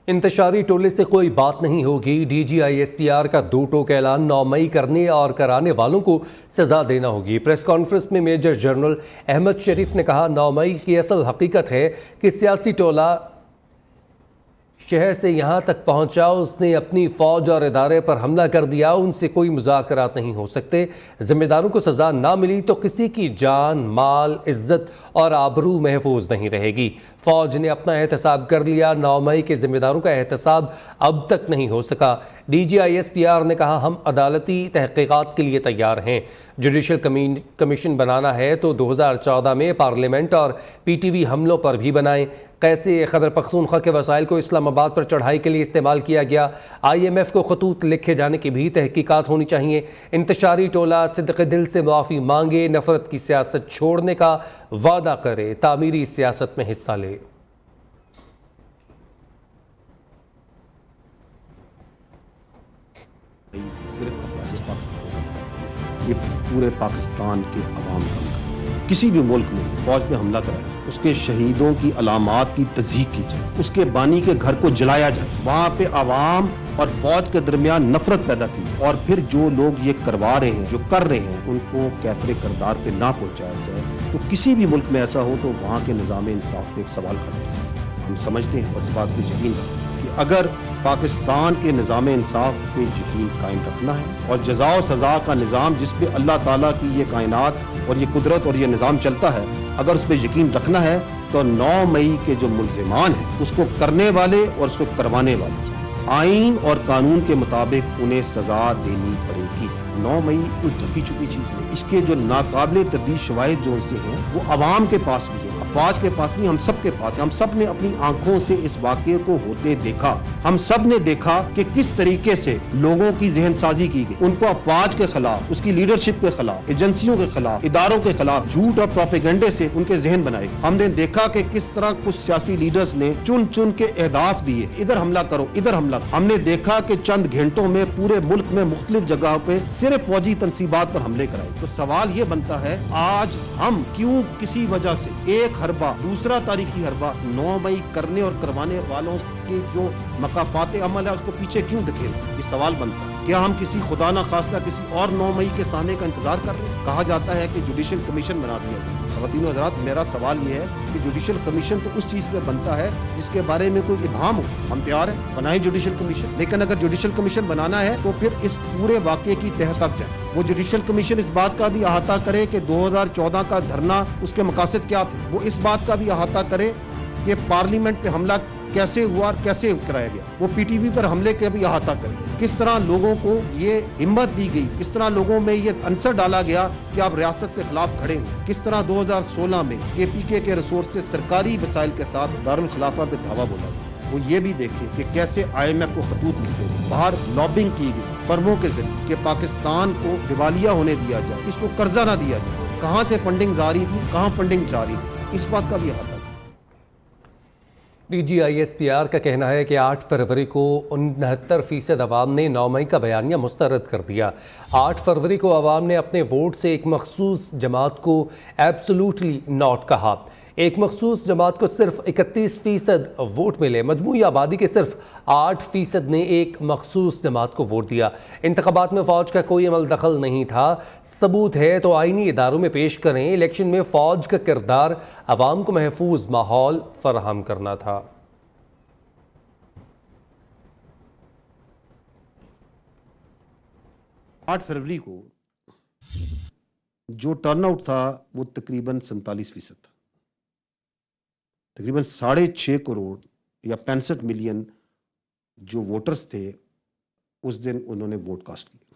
انتشاری ٹولے سے کوئی بات نہیں ہوگی، D G I S P R کا دو ٹوک اعلان 9 مئی کرنے اور کرانے والوں کو سزا دینا ہوگی۔ پریس کانفرنس میں میجر جنرل احمد شریف نے کہا 9 مئی کی اصل حقیقت ہے کہ سیاسی ٹولہ شہر سے یہاں تک پہنچا، اس نے اپنی فوج اور ادارے پر حملہ کر دیا، ان سے کوئی مذاکرات نہیں ہو سکتے۔ ذمہ داروں کو سزا نہ ملی تو کسی کی جان، مال، عزت اور آبرو محفوظ نہیں رہے گی۔ فوج نے اپنا احتساب کر لیا، 9 مئی کے ذمہ داروں کا احتساب اب تک نہیں ہو سکا۔ D G I S P R نے کہا ہم عدالتی تحقیقات کے لیے تیار ہیں، جوڈیشل کمیشن بنانا ہے تو 2014 میں پارلیمنٹ اور پی ٹی وی حملوں پر بھی بنائیں۔ کیسے خیبر پختونخوا کے وسائل کو اسلام آباد پر چڑھائی کے لیے استعمال کیا گیا، آئی ایم ایف کو خطوط لکھے جانے کی بھی تحقیقات ہونی چاہیے۔ انتشاری ٹولہ صدق دل سے معافی مانگے، نفرت کی سیاست چھوڑنے کا وعدہ کرے، تعمیری سیاست میں حصہ لے۔ صرف افواج پاکستان، یہ پورے پاکستان کے عوام کا مقدمہ ہے۔ کسی بھی ملک میں فوج پہ حملہ کرایا جائے، اس کے شہیدوں کی علامات کی تصدیق کی جائے، اس کے بانی کے گھر کو جلایا جائے، وہاں پہ عوام اور فوج کے درمیان نفرت پیدا کی، اور پھر جو لوگ یہ کروا رہے ہیں، جو کر رہے ہیں، ان کو کیفر کردار پہ نہ پہنچایا جائے، تو کسی بھی ملک میں ایسا ہو تو وہاں کے نظام انصاف پہ ایک سوال کھڑا ہے۔ ہم سمجھتے ہیں اور اس بات پہ یقین رکھتے ہیں کہ اگر پاکستان کے نظام انصاف پہ یقین قائم رکھنا ہے اور جزا و سزا کا نظام جس پہ اللہ تعالیٰ کی یہ کائنات اور یہ قدرت اور یہ نظام چلتا ہے، اگر اس پہ یقین رکھنا ہے تو 9 مئی کے جو ملزمان ہیں، اس کو کرنے والے اور اس کو کروانے والے، آئین اور قانون کے مطابق انہیں سزا دینی پڑے گی۔ 9 مئی کوئی ڈھکی چھپی چیز نہیں، اس کے جو ناقابل تردید شواہد جو ان سے ہیں وہ عوام کے پاس بھی ہیں، افواج کے پاس بھی، ہم سب کے پاس ہے۔ ہم سب نے اپنی آنکھوں سے اس واقعے کو ہوتے دیکھا، ہم سب نے دیکھا کہ کس طریقے سے لوگوں کی ذہن سازی کی گئی، ان کو افواج کے خلاف، اس کی لیڈرشپ کے خلاف، ایجنسیوں کے خلاف، اداروں کے خلاف جھوٹ اور پروپیگنڈے سے ان کے ذہن بنائے گئے۔ ہم نے دیکھا کہ کس طرح کچھ سیاسی لیڈرز نے چن چن کے اہداف دیے، ادھر حملہ کرو، ادھر حملہ کرو۔ ہم نے دیکھا کہ چند گھنٹوں میں پورے ملک میں مختلف جگہوں پہ صرف فوجی تنصیبات پر حملے کرائے۔ تو سوال یہ بنتا ہے آج ہم کیوں کسی وجہ سے ایک حربہ دوسرا تاریخی حربہ 9 مئی کرنے اور کروانے والوں کے جو مقافات عمل ہے اس کو پیچھے کیوں دھکیلتے ہیں؟ یہ سوال بنتا ہے۔ کیا ہم کسی خدا نہ خواستہ کسی اور 9 مئی کے سامنے کا انتظار کر رہے ہیں؟ کہا جاتا ہے کہ جوڈیشل کمیشن بنا دیا گیا۔ خواتین و حضرات، میرا سوال یہ ہے کہ جوڈیشل کمیشن تو اس چیز پہ بنتا ہے جس کے بارے میں کوئی ابہام ہو۔ ہم تیار ہیں، بنائیں جوڈیشل کمیشن، لیکن اگر جوڈیشل کمیشن بنانا ہے تو پھر اس پورے واقعے کی تہہ تک جائیں۔ وہ جوڈیشل کمیشن اس بات کا بھی احاطہ کرے کہ 2014 کا دھرنا اس کے مقاصد کیا تھے، وہ اس بات کا بھی احاطہ کرے کہ پارلیمنٹ پہ حملہ کیسے ہوا اور کیسے کرایا گیا، وہ پی ٹی وی پر حملے کا بھی احاطہ کرے، کس طرح لوگوں کو یہ ہمت دی گئی، کس طرح لوگوں میں یہ عنصر ڈالا گیا کہ آپ ریاست کے خلاف کھڑے ہیں، کس طرح 2016 میں کے پی کے ریسورس سے سرکاری وسائل کے ساتھ دارالخلافہ پہ دھاوا بولا گیا۔ وہ یہ بھی دیکھے کہ کیسے آئی ایم ایف کو خطوط لکھے گئے، باہر لابنگ کی گئی فرموں کے ذریعے کہ پاکستان کو دیوالیہ ہونے دیا جائے، اس کو قرضہ نہ دیا جائے، کہاں سے فنڈنگ جاری تھی، کہاں فنڈنگ جاری تھی، اس بات کا بھی احاطہ۔ D G I S P R کا کہنا ہے کہ 8 فروری کو 69% عوام نے 9 مئی کا بیانیہ مسترد کر دیا۔ 8 فروری کو عوام نے اپنے ووٹ سے ایک مخصوص جماعت کو ایبسولوٹلی ناٹ کہا۔ ایک مخصوص جماعت کو صرف 31% ووٹ ملے، مجموعی آبادی کے صرف 8% نے ایک مخصوص جماعت کو ووٹ دیا۔ انتخابات میں فوج کا کوئی عمل دخل نہیں تھا، ثبوت ہے تو آئینی اداروں میں پیش کریں۔ الیکشن میں فوج کا کردار عوام کو محفوظ ماحول فراہم کرنا تھا۔ 8 فروری کو جو ٹرن آؤٹ تھا وہ تقریباً 47% تھا، تقریباً 6.5 کروڑ یا 65 ملین جو ووٹرز تھے اس دن انہوں نے ووٹ کاسٹ کیا۔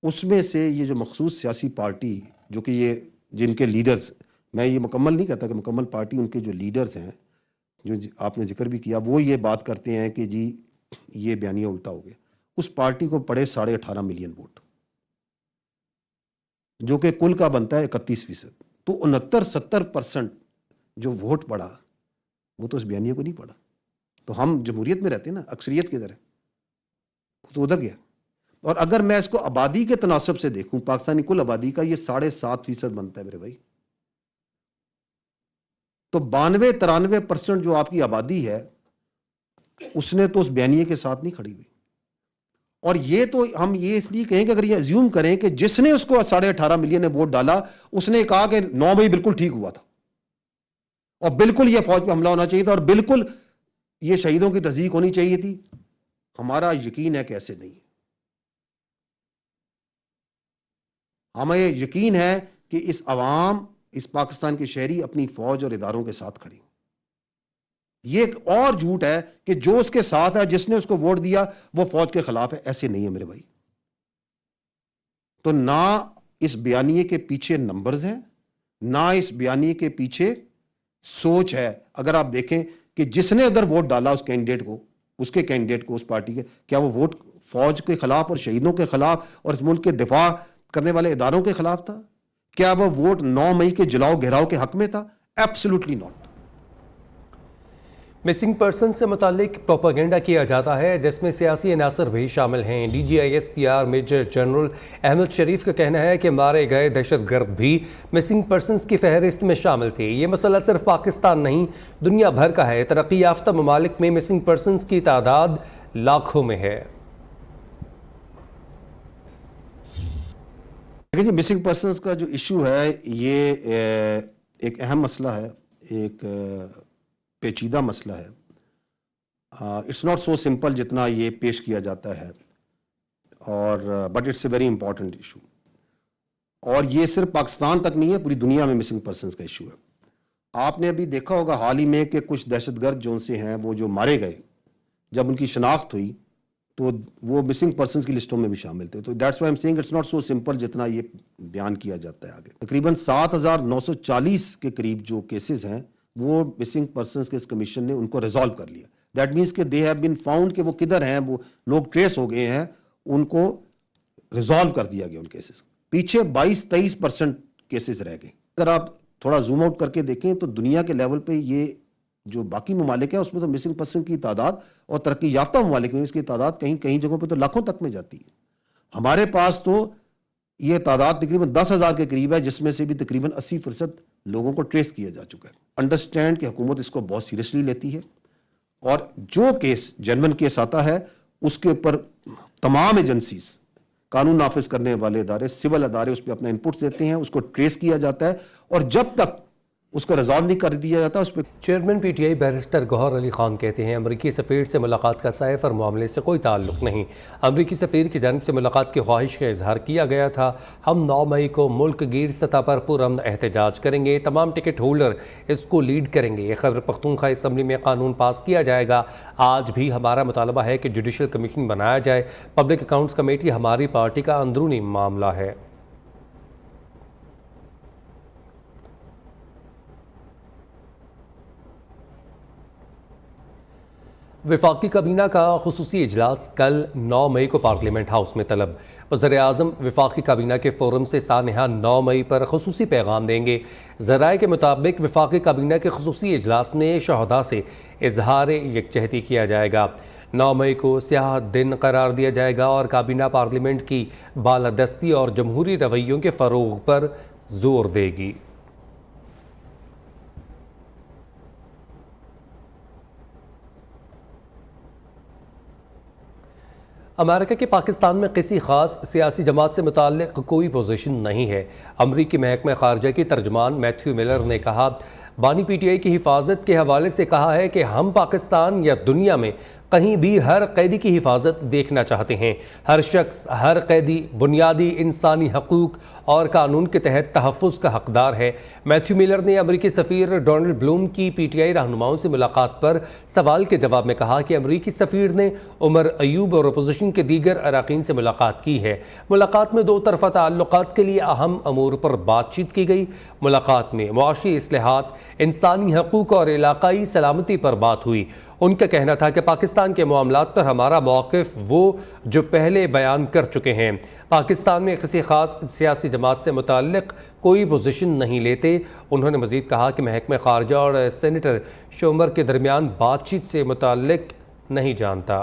اس میں سے یہ جو مخصوص سیاسی پارٹی جو کہ یہ جن کے لیڈرز، میں یہ مکمل نہیں کہتا کہ مکمل پارٹی، ان کے جو لیڈرز ہیں جو آپ نے ذکر بھی کیا، وہ یہ بات کرتے ہیں کہ جی یہ بیانیہ الٹا ہو گیا، اس پارٹی کو پڑے 18.5 ملین ووٹ جو کہ کل کا بنتا ہے 31%، تو 69-70% جو ووٹ پڑا وہ تو اس بیانیے کو نہیں پڑا۔ تو ہم جمہوریت میں رہتے ہیں نا، اکثریت کدھر ہے، وہ تو ادھر گیا۔ اور اگر میں اس کو آبادی کے تناسب سے دیکھوں، پاکستانی کل آبادی کا یہ 7.5% بنتا ہے میرے بھائی، تو 92-93% جو آپ کی آبادی ہے اس نے تو اس بیانیے کے ساتھ نہیں کھڑی ہوئی. اور یہ تو ہم یہ اس لیے کہیں کہ اگر یہ ایزیوم کریں کہ جس نے اس کو 18.5 ملین نے ووٹ ڈالا اس نے کہا کہ 9 مئی بالکل ٹھیک ہوا تھا اور بالکل یہ فوج پہ حملہ ہونا چاہیے تھا اور بالکل یہ شہیدوں کی تصدیق ہونی چاہیے تھی، ہمارا یقین ہے کہ ایسے نہیں ہے. ہمیں یقین ہے کہ اس عوام، اس پاکستان کے شہری اپنی فوج اور اداروں کے ساتھ کھڑے ہیں. یہ ایک اور جھوٹ ہے کہ جو اس کے ساتھ ہے، جس نے اس کو ووٹ دیا وہ فوج کے خلاف ہے. ایسے نہیں ہے میرے بھائی. تو نہ اس بیانیے کے پیچھے نمبرز ہیں، نہ اس بیانیے کے پیچھے سوچ ہے. اگر آپ دیکھیں کہ جس نے ادھر ووٹ ڈالا اس کینڈیڈیٹ کو، اس کے کینڈیڈیٹ کو، اس پارٹی کے، کیا وہ ووٹ فوج کے خلاف اور شہیدوں کے خلاف اور اس ملک کے دفاع کرنے والے اداروں کے خلاف تھا؟ کیا وہ ووٹ 9 مئی کے جلاؤ گھیراؤ کے حق میں تھا؟ Absolutely not. مسنگ پرسن سے متعلق پروپیگنڈا کیا جاتا ہے جس میں سیاسی عناصر بھی شامل ہیں. DGISPR میجر جنرل احمد شریف کا کہنا ہے کہ مارے گئے دہشت گرد بھی مسنگ پرسنز کی فہرست میں شامل تھے. یہ مسئلہ صرف پاکستان نہیں دنیا بھر کا ہے. ترقی یافتہ ممالک میں مسنگ پرسنز کی تعداد لاکھوں میں ہے. دیکھیں جی، مسنگ پرسنز کا جو ایشو ہے یہ ایک اہم مسئلہ ہے، ایک پیچیدہ مسئلہ ہے. اٹس ناٹ سو سمپل جتنا یہ پیش کیا جاتا ہے، اور but it's a very important issue. اور یہ صرف پاکستان تک نہیں ہے، پوری دنیا میں مسنگ پرسنز کا ایشو ہے. آپ نے ابھی دیکھا ہوگا حال ہی میں کہ کچھ دہشت گرد جو سے ہیں وہ جو مارے گئے، جب ان کی شناخت ہوئی تو وہ مسنگ پرسنز کی لسٹوں میں بھی شامل تھے. تو that's why I'm seeing it's not so simple جتنا یہ بیان کیا جاتا ہے. آگے تقریباً 7,940 کے قریب جو کیسز ہیں وہ مسنگ پرسنز کے اس کمیشن نے ان کو ریزالو کر لیا. دیٹ مینس کہ دے ہیو بین فاؤنڈ کہ وہ کدھر ہیں، وہ لوگ ٹریس ہو گئے ہیں، ان کو ریزالو کر دیا گیا ان کیسز. پیچھے 22-23% کیسز رہ گئے. اگر آپ تھوڑا زوم آؤٹ کر کے دیکھیں تو دنیا کے لیول پہ یہ جو باقی ممالک ہیں اس میں تو مسنگ پرسن کی تعداد، اور ترقی یافتہ ممالک میں اس کی تعداد کہیں جگہوں پہ تو لاکھوں تک میں جاتی ہے. ہمارے پاس تو یہ تعداد تقریباً 10,000 کے قریب ہے، جس میں سے بھی تقریباً 80% لوگوں کو ٹریس کیا جا چکا ہے. انڈرسٹینڈ کہ حکومت اس کو بہت سیریسلی لیتی ہے، اور جو کیس جینون کیس آتا ہے اس کے اوپر تمام ایجنسیز، قانون نافذ کرنے والے ادارے، سول ادارے اس پہ اپنا انپٹس دیتے ہیں، اس کو ٹریس کیا جاتا ہے، اور جب تک اس کو ریزالو نہیں کر دیا جاتا اس پہ. چیئرمین PTI بیرسٹر گوہر علی خان کہتے ہیں امریکی سفیر سے ملاقات کا سائفر معاملے سے کوئی تعلق نہیں. امریکی سفیر کی جانب سے ملاقات کی خواہش کا اظہار کیا گیا تھا. ہم 9 مئی کو ملک گیر سطح پر پرامن احتجاج کریں گے. تمام ٹکٹ ہولڈر اس کو لیڈ کریں گے. خیبر پختونخوا اسمبلی میں قانون پاس کیا جائے گا. آج بھی ہمارا مطالبہ ہے کہ جوڈیشل کمیشن بنایا جائے. پبلک اکاؤنٹس کمیٹی ہماری پارٹی کا اندرونی معاملہ ہے. وفاقی کابینہ کا خصوصی اجلاس کل 9 مئی کو پارلیمنٹ ہاؤس میں طلب. وزیراعظم وفاقی کابینہ کے فورم سے سانحہ 9 مئی پر خصوصی پیغام دیں گے. ذرائع کے مطابق وفاقی کابینہ کے خصوصی اجلاس میں شہداء سے اظہار یکجہتی کیا جائے گا. 9 مئی کو سیاہ دن قرار دیا جائے گا اور کابینہ پارلیمنٹ کی بالادستی اور جمہوری رویوں کے فروغ پر زور دے گی. امریکہ کے پاکستان میں کسی خاص سیاسی جماعت سے متعلق کوئی پوزیشن نہیں ہے. امریکی محکمہ خارجہ کی ترجمان میتھیو ملر نے کہا، بانی PTI کی حفاظت کے حوالے سے کہا ہے کہ ہم پاکستان یا دنیا میں کہیں بھی ہر قیدی کی حفاظت دیکھنا چاہتے ہیں. ہر شخص، ہر قیدی بنیادی انسانی حقوق اور قانون کے تحت تحفظ کا حقدار ہے. میتھیو ملر نے امریکی سفیر ڈونلڈ بلوم کی PTI رہنماؤں سے ملاقات پر سوال کے جواب میں کہا کہ امریکی سفیر نے عمر ایوب اور اپوزیشن کے دیگر اراکین سے ملاقات کی ہے. ملاقات میں 2 طرفہ تعلقات کے لیے اہم امور پر بات چیت کی گئی. ملاقات میں معاشی اصلاحات، انسانی حقوق اور علاقائی سلامتی پر بات ہوئی. ان کا کہنا تھا کہ پاکستان کے معاملات پر ہمارا موقف وہ جو پہلے بیان کر چکے ہیں. پاکستان میں کسی خاص سیاسی جماعت سے متعلق کوئی پوزیشن نہیں لیتے. انہوں نے مزید کہا کہ محکمہ خارجہ اور سینیٹر شومر کے درمیان بات چیت سے متعلق نہیں جانتا.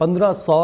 1500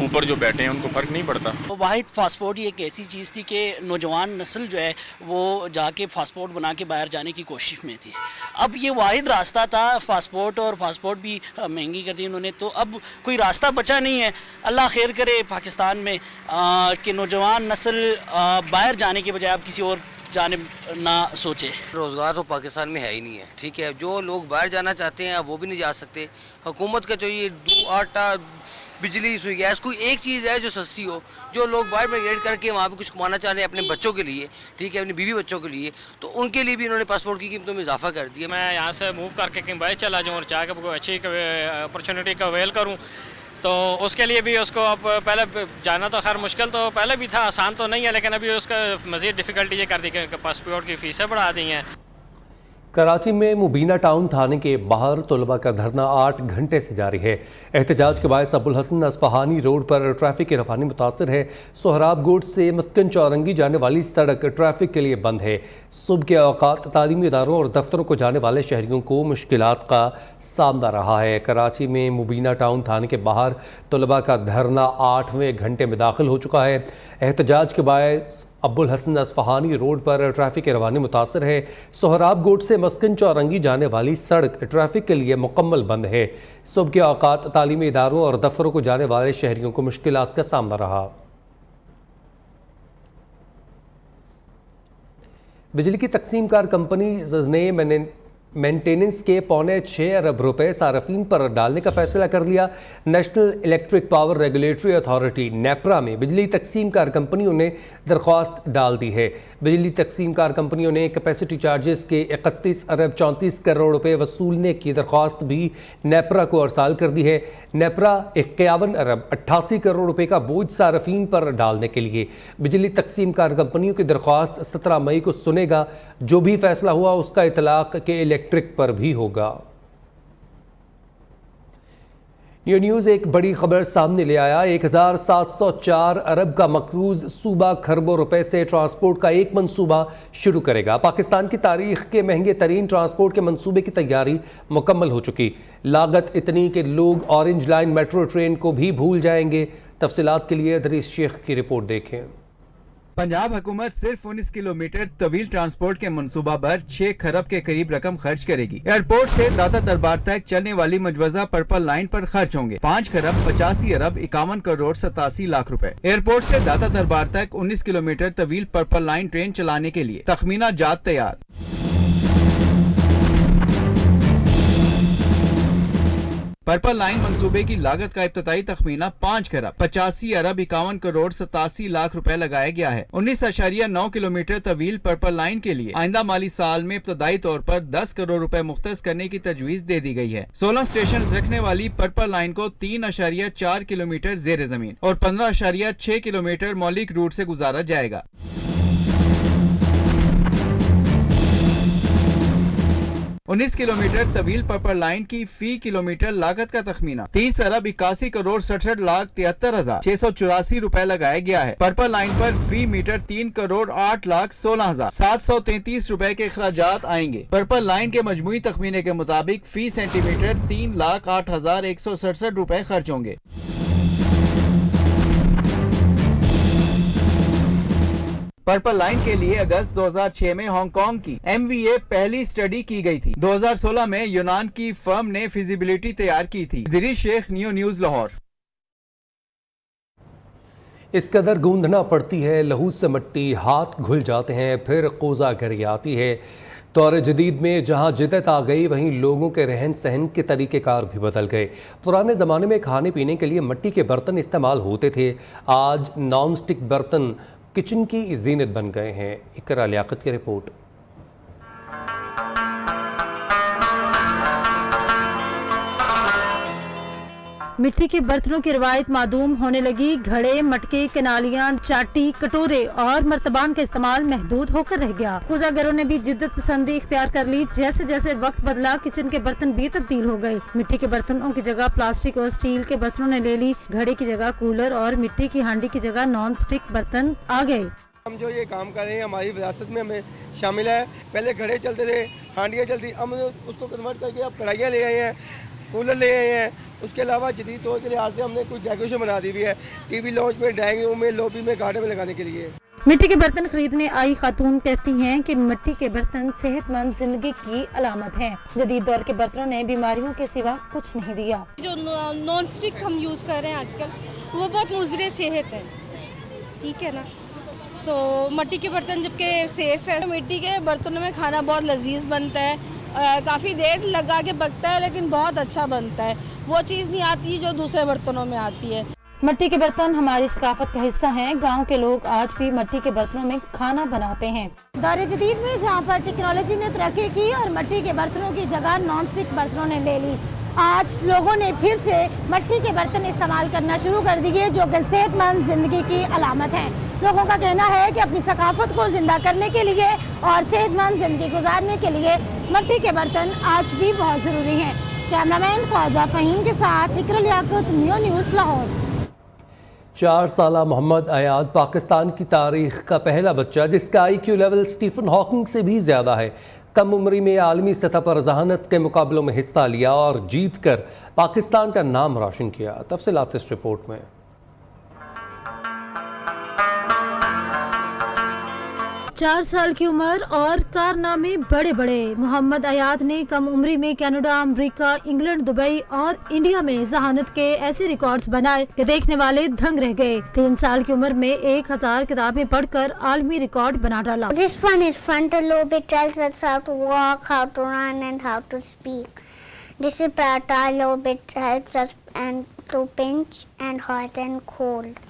اوپر جو بیٹھے ہیں ان کو فرق نہیں پڑتا. واحد پاسپورٹ یہ ایک ایسی چیز تھی کہ نوجوان نسل جو ہے وہ جا کے پاسپورٹ بنا کے باہر جانے کی کوشش میں تھی. اب یہ واحد راستہ تھا پاسپورٹ، اور پاسپورٹ بھی مہنگی کر دی انہوں نے، تو اب کوئی راستہ بچا نہیں ہے. اللہ خیر کرے پاکستان میں کہ نوجوان نسل باہر جانے کے بجائے اب کسی اور جانب نہ سوچے. روزگار تو پاکستان میں ہے ہی نہیں ہے، ٹھیک ہے. جو لوگ باہر جانا چاہتے ہیں وہ بھی نہیں جا سکتے. حکومت کا جو یہ آٹا، بجلی، سوئی، گیس، کوئی ایک چیز ہے جو سستی ہو، جو لوگ باہر مائگریٹ کر کے وہاں پہ کچھ کمانا چاہ رہے ہیں اپنے بچوں کے لیے، ٹھیک ہے، اپنے بیوی بچوں کے لیے، تو ان کے لیے بھی انہوں نے پاسپورٹ کی قیمتوں میں اضافہ کر دیا. میں یہاں سے موو کر کے کہیں باہر چلا جاؤں اور چاہ کے کوئی اچھی اپرچونیٹی کا اویل کروں، تو اس کے لیے بھی اس کو اب پہلے جانا تو خیر مشکل تو پہلے بھی تھا، آسان تو نہیں ہے، لیکن ابھی اس کا مزید ڈیفیکلٹی یہ کر دی کہ پاسپورٹ کی فیسیں بڑھا دی ہیں. کراچی میں مبینہ ٹاؤن تھانے کے باہر طلباء کا دھرنا 8 گھنٹے سے جاری ہے. احتجاج کے باعث ابوالحسن اصفہانی روڈ پر ٹریفک کی رفانی متاثر ہے. سہراب گوٹ سے مسکن چورنگی جانے والی سڑک ٹریفک کے لیے بند ہے. صبح کے اوقات تعلیمی اداروں اور دفتروں کو جانے والے شہریوں کو مشکلات کا سامنا رہا ہے. کراچی میں مبینہ ٹاؤن تھانے کے باہر طلباء کا دھرنا 8ویں گھنٹے میں داخل ہو چکا ہے. احتجاج کے باعث ابوالحسن اصفہانی روڈ پر ٹریفک کی روانی متاثر ہے. سہراب گوٹ سے مسکن چورنگی جانے والی سڑک ٹریفک کے لیے مکمل بند ہے. صبح کے اوقات تعلیمی اداروں اور دفتروں کو جانے والے شہریوں کو مشکلات کا سامنا رہا. بجلی کی تقسیم کار کمپنیز نے مینٹیننس کے 6.25 ارب روپے صارفین پر ڈالنے کا فیصلہ کر لیا. National electric power regulatory authority NEPRA میں بجلی تقسیم کار کمپنیوں نے درخواست ڈال دی ہے. بجلی تقسیم کار کمپنیوں نے کیپیسٹی چارجز کے 31 ارب 34 کروڑ روپے وصولنے کی درخواست بھی نیپرا کو ارسال کر دی ہے. نیپرا 51 ارب 88 کروڑ روپے کا بوجھ صارفین پر ڈالنے کے لیے بجلی تقسیم کار کمپنیوں کی درخواست 17 مئی کو سنے گا. جو بھی فیصلہ ہوا اس کا اطلاق کے الیکٹرک پر بھی ہوگا. یہ نیوز ایک بڑی خبر سامنے لے آیا. 1704 ارب کا مقروض صوبہ کھربوں روپے سے ٹرانسپورٹ کا ایک منصوبہ شروع کرے گا. پاکستان کی تاریخ کے مہنگے ترین ٹرانسپورٹ کے منصوبے کی تیاری مکمل ہو چکی. لاگت اتنی کہ لوگ اورنج لائن میٹرو ٹرین کو بھی بھول جائیں گے. تفصیلات کے لیے ادریس شیخ کی رپورٹ دیکھیں. پنجاب حکومت صرف 19 کلومیٹر طویل ٹرانسپورٹ کے منصوبہ پر 6 کھرب کے قریب رقم خرچ کرے گی. ایئرپورٹ سے داتا دربار تک چلنے والی مجوزہ پرپل لائن پر خرچ ہوں گے 5 کھرب 85 ارب 51 کروڑ 87 لاکھ روپے. ایئرپورٹ سے داتا دربار تک 19 کلومیٹر طویل پرپل لائن ٹرین چلانے کے لیے تخمینہ جات تیار. پرپل لائن منصوبے کی لاگت کا ابتدائی تخمینہ 5 کھرب 85 ارب 51 کروڑ 87 لاکھ روپے لگایا گیا ہے. 19.9 کلومیٹر طویل پرپل لائن کے لیے آئندہ مالی سال میں ابتدائی طور پر 10 کروڑ روپے مختص کرنے کی تجویز دے دی گئی ہے. 16 اسٹیشن رکھنے والی پرپل لائن کو 3.4 کلومیٹر زیر زمین اور 15.6 کلومیٹر مولک روٹ سے گزارا جائے گا. 19 کلومیٹر طویل پرپل لائن کی فی کلومیٹر لاگت کا تخمینہ 30 ارب 81 کروڑ 66 لاکھ 73 ہزار 684 روپے لگایا گیا ہے. پرپل لائن پر فی میٹر 3 کروڑ 8 لاکھ 16 ہزار 733 روپے کے اخراجات آئیں گے. پرپل لائن کے مجموعی تخمینے کے مطابق فی سینٹی میٹر 3 لاکھ 8 ہزار 167 روپے خرچ ہوں گے. پرپل لائن کے لیے اگست 2006 میں ہانگ کانگ کی MVA پہلی سٹڈی کی گئی تھی. 2016 میں یونان کی فرم نے فیزیبلٹی تیار کی تھی. ادریس شیخ، نیوز لاہور. اس قدر گوندھنا پڑتی ہے، لہو سے مٹی ہاتھ گھل جاتے ہیں، پھر قوزہ گری آتی ہے. دور جدید میں جہاں جدت آ گئی وہیں لوگوں کے رہن سہن کے طریقہ کار بھی بدل گئے. پرانے زمانے میں کھانے پینے کے لیے مٹی کے برتن استعمال ہوتے تھے. آج نان سٹک برتن کچن کی زینت بن گئے ہیں. اقرا لیاقت کی رپورٹ. مٹی کے برتنوں کی روایت معدوم ہونے لگی. گھڑے، مٹکے، کنالیاں، چاٹی، کٹورے اور مرتبان کا استعمال محدود ہو کر رہ گیا. کوزہ گروں نے بھی جدت پسندی اختیار کر لی. جیسے جیسے وقت بدلا کچن کے برتن بھی تبدیل ہو گئے. مٹی کے برتنوں کی جگہ پلاسٹک اور سٹیل کے برتنوں نے لے لی. گھڑے کی جگہ کولر اور مٹی کی ہانڈی کی جگہ نان سٹک برتن آ گئے. ہم جو یہ کام کر رہے ہیں ہماری وراثت میں ہمیں شامل ہے. پہلے گھڑے چلتے تھے، ہانڈیاں چلتی، ہم اس کو کنورٹ کر کے اب کڑھائیاں لے آئے ہیں، کولر لے آئے ہیں، اس کے علاوہ جدید طور کے لحاظ سے ہم نے کچھ ڈیکوریشن بنا دی ہوئی ہے ٹی وی لانچ میں, ڈرائنگ روم میں, لابی میں, گارڈن میں لگانے کے لیے. مٹی کے برتن خریدنے آئی خاتون کہتی ہیں کہ مٹی کے برتن صحت مند زندگی کی علامت ہیں. جدید دور کے برتنوں نے بیماریوں کے سوا کچھ نہیں دیا. جو نان اسٹک ہم یوز کر رہے ہیں آج کل وہ بہت مضر صحت ہے, ٹھیک ہے نا. تو مٹی کے برتن جبکہ سیف ہے. مٹی کے برتنوں میں کھانا بہت لذیذ بنتا ہے, کافی دیر لگا کے پکتا ہے لیکن بہت اچھا بنتا ہے. وہ چیز نہیں آتی جو دوسرے برتنوں میں آتی ہے. مٹی کے برتن ہماری ثقافت کا حصہ ہیں. گاؤں کے لوگ آج بھی مٹی کے برتنوں میں کھانا بناتے ہیں. دور جدید میں جہاں پر ٹیکنالوجی نے ترقی کی اور مٹی کے برتنوں کی جگہ نان اسٹک برتنوں نے لے لی, آج لوگوں نے پھر سے مٹی کے برتن استعمال کرنا شروع کر دیے جو کہ صحت مند زندگی کی علامت ہیں. لوگوں کا کہنا ہے کہ اپنی ثقافت کو زندہ کرنے کے لیے اور صحت مند زندگی گزارنے کے لیے مٹی کے برتن آج بھی بہت ضروری ہیں. کیمرہ مین خواجہ فہیم کے ساتھ اقرا لیاقت, نیو نیوز, لاہور. 4 سالہ محمد ایاد پاکستان کی تاریخ کا پہلا بچہ جس کا IQ لیول سٹیفن ہاکنگ سے بھی زیادہ ہے. کم عمری میں عالمی سطح پر ذہانت کے مقابلوں میں حصہ لیا اور جیت کر پاکستان کا نام روشن کیا. تفصیلات اس رپورٹ میں. 4 سال کی عمر اور کارنامے بڑے بڑے. محمد ایاد نے کم عمری میں کینیڈا, امریکہ, انگلینڈ, دبئی اور انڈیا میں ذہانت کے ایسے ریکارڈز بنائے کہ دیکھنے والے دھنگ رہ گئے. 3 سال کی عمر میں 1000 کتابیں پڑھ کر عالمی ریکارڈ بنا ڈالا. This one is frontal lobe. It tells us how to walk, how to run and how to speak. This is parietal lobe. It helps us and to pinch and hot and cold.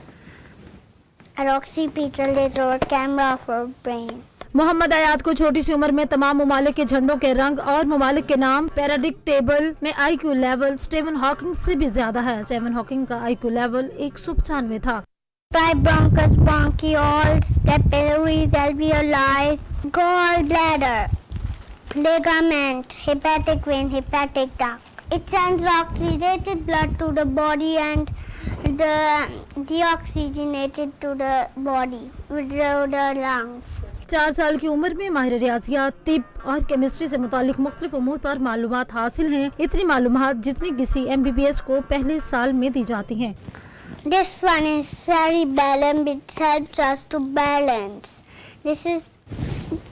Occipital is our camera for brain. Muhammad Ayad کو چھوٹی سی عمر میں تمام ممالک کے جھنڈوں کے رنگ اور ممالک کے نام پیراڈک ٹیبل میں IQ لیول سٹیون ہاکنگ سے بھی زیادہ ہے. سٹیون ہاکنگ کا IQ لیول 195 تھا. Bronchus, bronchioles, capillaries, alveoli, gallbladder, ligament, hepatic vein, hepatic duct. It sends oxygenated blood to the body and the deoxygenated to the body with the lungs. 4 سال کی عمر میں ماہر ریاضیات, طب اور کیمسٹری سے متعلق مختلف امور پر معلومات حاصل ہیں. اتنی معلومات جتنی کسی MBBS کو پہلے سال میں دی جاتی ہیں. This one is cerebellum. It helps us to balance. This is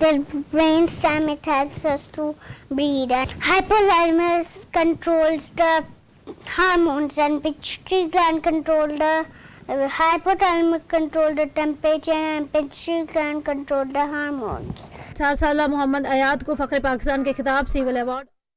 the brainstem. It helps us to breathe. Hypothalamus controls the hormones and pituitary gland control the hypothalamus control the temperature and pituitary gland control the hormones. 4 سالہ محمد Ayad کو فخر پاکستان کے خطاب, civil award